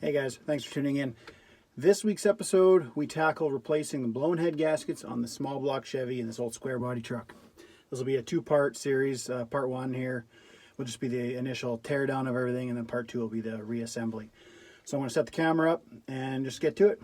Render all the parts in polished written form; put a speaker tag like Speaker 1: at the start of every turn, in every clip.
Speaker 1: Hey guys, thanks for tuning in. This week's episode, we tackle replacing the blown head gaskets on the small block Chevy in this old square body truck. This will be a two-part series. Part one here will just be the initial tear down of everything, and then part two will be the reassembly. So I'm going to set the camera up and just get to it.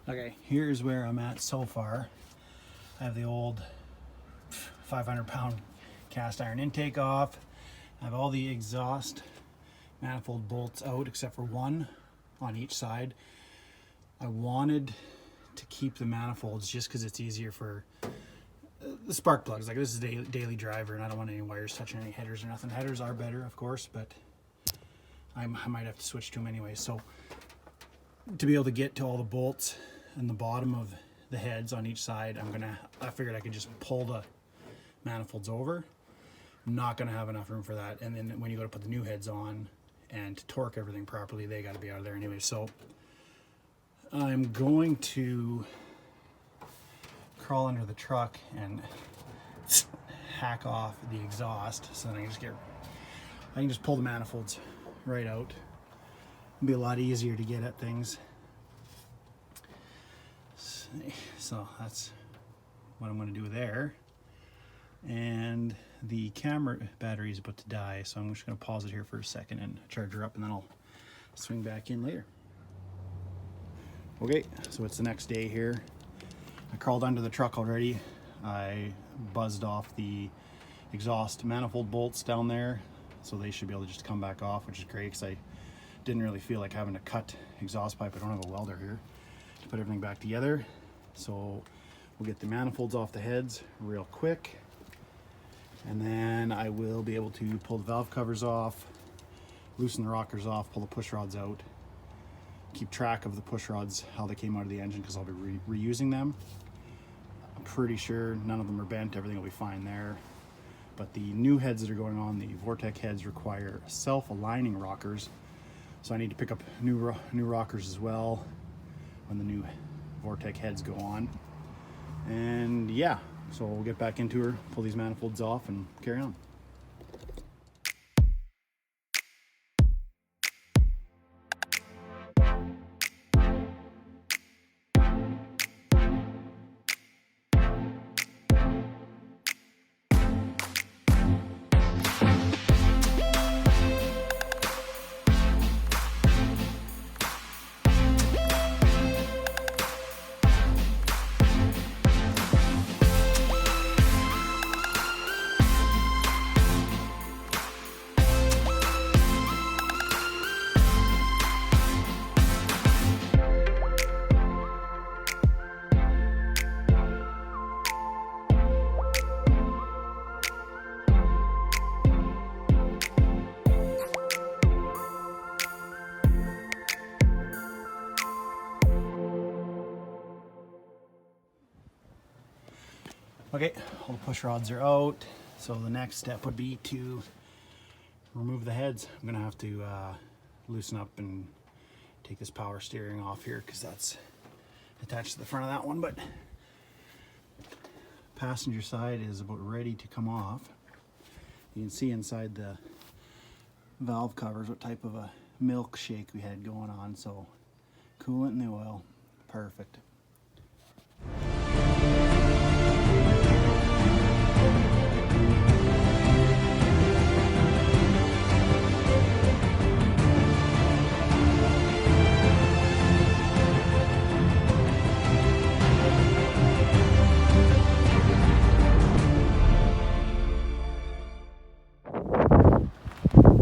Speaker 1: Okay, here's where I'm at so far. I have the old 500-pound cast iron intake off. I have all the exhaust manifold bolts out except for one on each side. I wanted to keep the manifolds just because it's easier for the spark plugs. Like, this is a daily driver and I don't want any wires touching any headers or nothing. Headers are better, of course, but I might have to switch to them anyway. So to be able to get to all the bolts and the bottom of the heads on each side, I figured I could just pull the manifolds over. I'm not gonna have enough room for that. And then when you go to put the new heads on and to torque everything properly, they gotta be out of there anyway. So I'm going to crawl under the truck and hack off the exhaust so then I can just pull the manifolds right out. It'll be a lot easier to get at things. So that's what I'm going to do there. And the camera battery is about to die, so I'm just going to pause it here for a second and charge her up, and then I'll swing back in later. Okay, so it's the next day here. I crawled under the truck already. I buzzed off the exhaust manifold bolts down there, so they should be able to just come back off, which is great because I didn't really feel like having to cut exhaust pipe. I don't have a welder here to put everything back together. So we'll get the manifolds off the heads real quick, and then I will be able to pull the valve covers off, loosen the rockers off, pull the push rods out, keep track of the push rods, how they came out of the engine, because I'll be reusing them. I'm pretty sure none of them are bent, everything will be fine there. But the new heads that are going on, the Vortec heads, require self-aligning rockers. So I need to pick up new rockers as well when the new Vortec heads go on. And yeah, so we'll get back into her, pull these manifolds off, and carry on. Okay, all the push rods are out. So the next step would be to remove the heads. I'm gonna have to loosen up and take this power steering off here because that's attached to the front of that one, but passenger side is about ready to come off. You can see inside the valve covers what type of a milkshake we had going on. So coolant in the oil, perfect.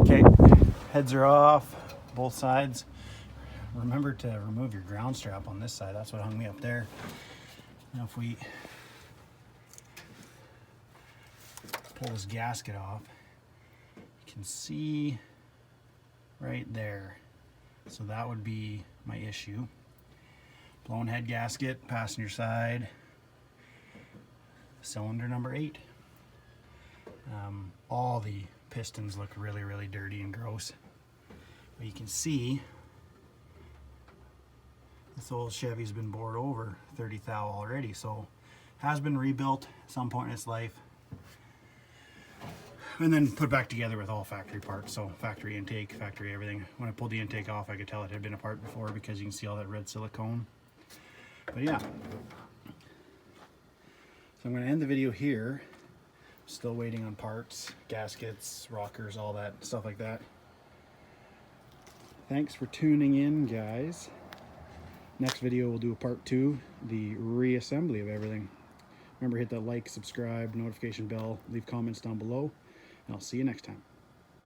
Speaker 1: Okay, heads are off, both sides. Remember to remove your ground strap on this side. That's what hung me up there. Now if we pull this gasket off, you can see right there. So that would be my issue. Blown head gasket, passenger side, cylinder number 8. All the pistons look really, really dirty and gross. But you can see this old Chevy's been bored over 30 thou already, so has been rebuilt at some point in its life and then put back together with all factory parts. So factory intake, factory everything. When I pulled the intake off, I could tell it had been apart before because you can see all that red silicone. But yeah, so I'm going to end the video here. Still waiting on parts, gaskets, rockers, all that stuff like that. Thanks for tuning in, guys. Next video we'll do a part 2, the reassembly of everything. Remember, hit that like, subscribe, notification bell, leave comments down below, and I'll see you next time.